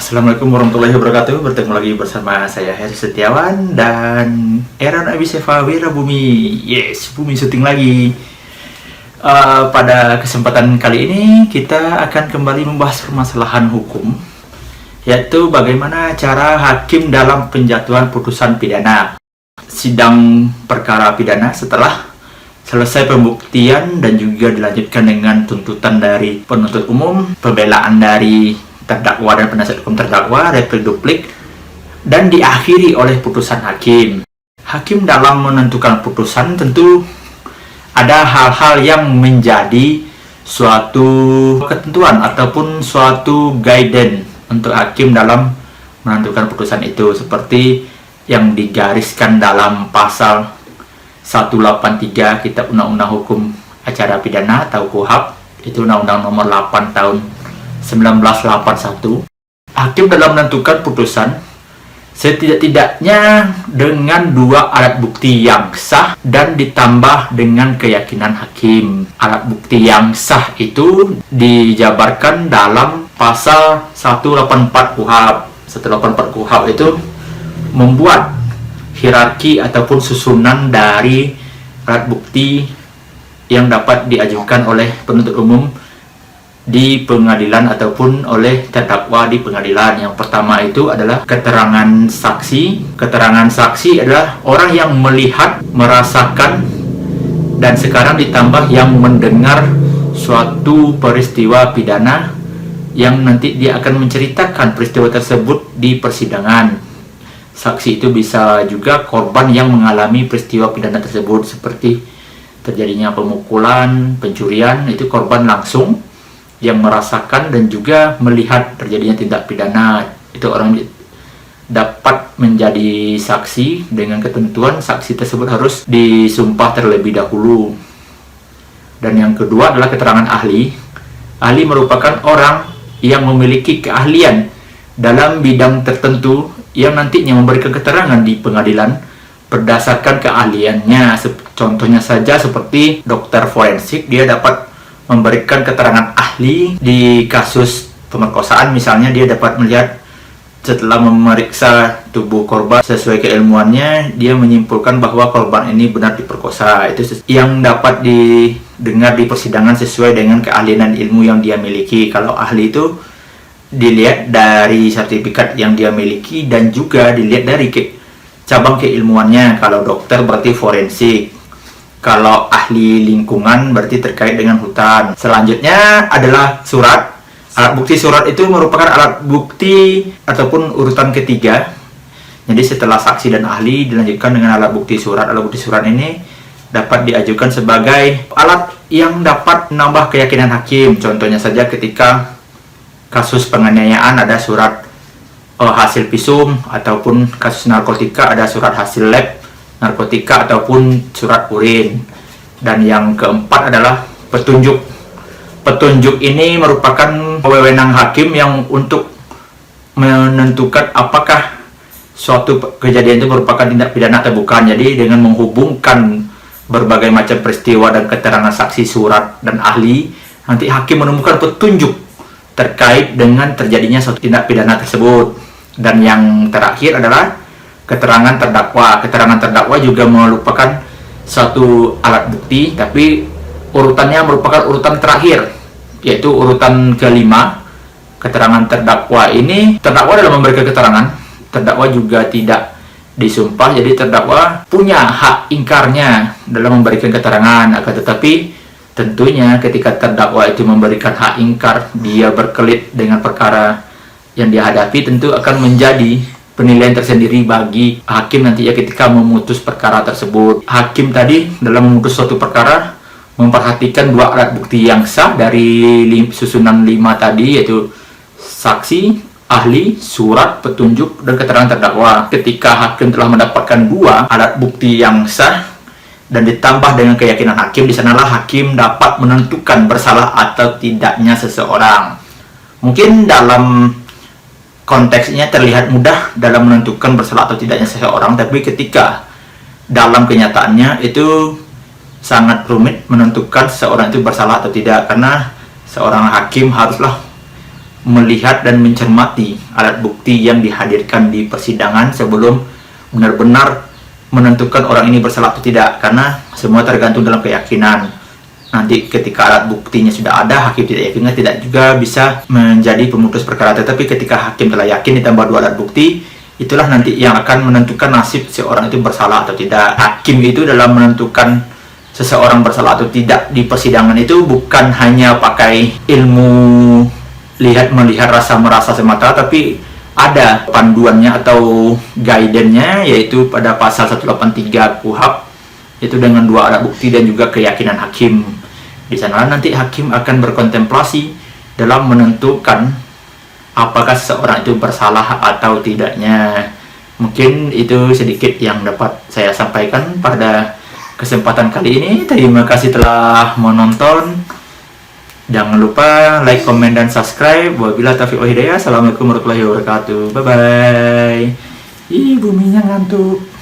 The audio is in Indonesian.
Assalamualaikum warahmatullahi wabarakatuh. Bertemu lagi bersama saya Heri Setiawan dan Aaron Abisefa Wirabumi. Yes, Bumi syuting lagi. Pada kesempatan kali ini kita akan kembali membahas permasalahan hukum, yaitu bagaimana cara hakim dalam penjatuhan putusan pidana. Sidang perkara pidana setelah selesai pembuktian dan juga dilanjutkan dengan tuntutan dari penuntut umum, pembelaan dari terdakwa dan penasihat hukum terdakwa, replik duplik, dan diakhiri oleh putusan hakim. Hakim dalam menentukan putusan tentu ada hal-hal yang menjadi suatu ketentuan ataupun suatu guidance untuk hakim dalam menentukan putusan itu, seperti yang digariskan dalam pasal 183 Kitab Undang-Undang Hukum Acara Pidana atau KUHP, itu Undang-Undang Nomor 8 Tahun 1981. Hakim dalam menentukan putusan setidak-tidaknya dengan dua alat bukti yang sah dan ditambah dengan keyakinan hakim. Alat bukti yang sah itu dijabarkan dalam pasal 184 KUHP. 184 KUHP itu membuat hierarki ataupun susunan dari alat bukti yang dapat diajukan oleh penuntut umum di pengadilan ataupun oleh terdakwa di pengadilan. Yang pertama itu adalah keterangan saksi. Keterangan saksi adalah orang yang melihat, merasakan, dan sekarang ditambah yang mendengar suatu peristiwa pidana yang nanti dia akan menceritakan peristiwa tersebut di persidangan. Saksi itu bisa juga korban yang mengalami peristiwa pidana tersebut, seperti terjadinya pemukulan, pencurian, itu korban langsung yang merasakan dan juga melihat terjadinya tindak pidana. Itu orang dapat menjadi saksi dengan ketentuan saksi tersebut harus disumpah terlebih dahulu. Dan yang kedua adalah keterangan ahli. Ahli merupakan orang yang memiliki keahlian dalam bidang tertentu yang nantinya memberikan keterangan di pengadilan berdasarkan keahliannya. Contohnya saja seperti dokter forensik, dia dapat memberikan keterangan ahli di kasus pemerkosaan. Misalnya dia dapat melihat setelah memeriksa tubuh korban sesuai keilmuannya, dia menyimpulkan bahwa korban ini benar diperkosa. Itu yang dapat didengar di persidangan sesuai dengan keahlian dan ilmu yang dia miliki. Kalau ahli itu dilihat dari sertifikat yang dia miliki dan juga dilihat dari cabang keilmuannya. Kalau dokter berarti forensik, kalau ahli lingkungan berarti terkait dengan hutan. Selanjutnya adalah surat. Alat bukti surat itu merupakan alat bukti ataupun urutan ketiga. Jadi setelah saksi dan ahli dilanjutkan dengan alat bukti surat. Alat bukti surat ini dapat diajukan sebagai alat yang dapat menambah keyakinan hakim. Contohnya saja ketika kasus penganiayaan ada surat hasil visum, ataupun kasus narkotika ada surat hasil lab narkotika ataupun surat urin. Dan yang keempat adalah petunjuk. Petunjuk ini merupakan wewenang hakim yang untuk menentukan apakah suatu kejadian itu merupakan tindak pidana atau bukan. Jadi dengan menghubungkan berbagai macam peristiwa dan keterangan saksi, surat, dan ahli, nanti hakim menemukan petunjuk terkait dengan terjadinya suatu tindak pidana tersebut. Dan yang terakhir adalah keterangan terdakwa. Keterangan terdakwa juga merupakan satu alat bukti, tapi urutannya merupakan urutan terakhir, yaitu urutan kelima. Keterangan terdakwa ini, terdakwa dalam memberikan keterangan, terdakwa juga tidak disumpah, jadi terdakwa punya hak ingkarnya dalam memberikan keterangan. Akan tetapi tentunya ketika terdakwa itu memberikan hak ingkar, dia berkelit dengan perkara yang dihadapi, tentu akan menjadi penilaian tersendiri bagi hakim nantinya ketika memutus perkara tersebut. Hakim tadi dalam memutus suatu perkara memperhatikan dua alat bukti yang sah dari susunan 5 tadi, yaitu saksi, ahli, surat, petunjuk, dan keterangan terdakwa. Ketika hakim telah mendapatkan dua alat bukti yang sah dan ditambah dengan keyakinan hakim, di sanalah hakim dapat menentukan bersalah atau tidaknya seseorang. Mungkin dalam konteksnya terlihat mudah dalam menentukan bersalah atau tidaknya seseorang, tapi ketika dalam kenyataannya itu sangat rumit menentukan seseorang itu bersalah atau tidak, karena seorang hakim haruslah melihat dan mencermati alat bukti yang dihadirkan di persidangan sebelum benar-benar menentukan orang ini bersalah atau tidak, karena semua tergantung dalam keyakinan. Nanti ketika alat buktinya sudah ada, hakim tidak yakin, tidak juga bisa menjadi pemutus perkara. Tetapi ketika hakim telah yakin ditambah 2 alat bukti, itulah nanti yang akan menentukan nasib seorang itu bersalah atau tidak. Hakim itu dalam menentukan seseorang bersalah atau tidak di persidangan itu bukan hanya pakai ilmu melihat rasa merasa semata, tapi ada panduannya atau guidance-nya, yaitu pada pasal 183 KUHP, itu dengan 2 alat bukti dan juga keyakinan hakim. Di sana nanti hakim akan berkontemplasi dalam menentukan apakah seseorang itu bersalah atau tidaknya. Mungkin itu sedikit yang dapat saya sampaikan pada kesempatan kali ini. Terima kasih telah menonton. Jangan lupa like, comment, dan subscribe. Wabillahi taufiq wal hidayah. Assalamualaikum warahmatullahi wabarakatuh. Bye bye. Ih, buminya ngantuk.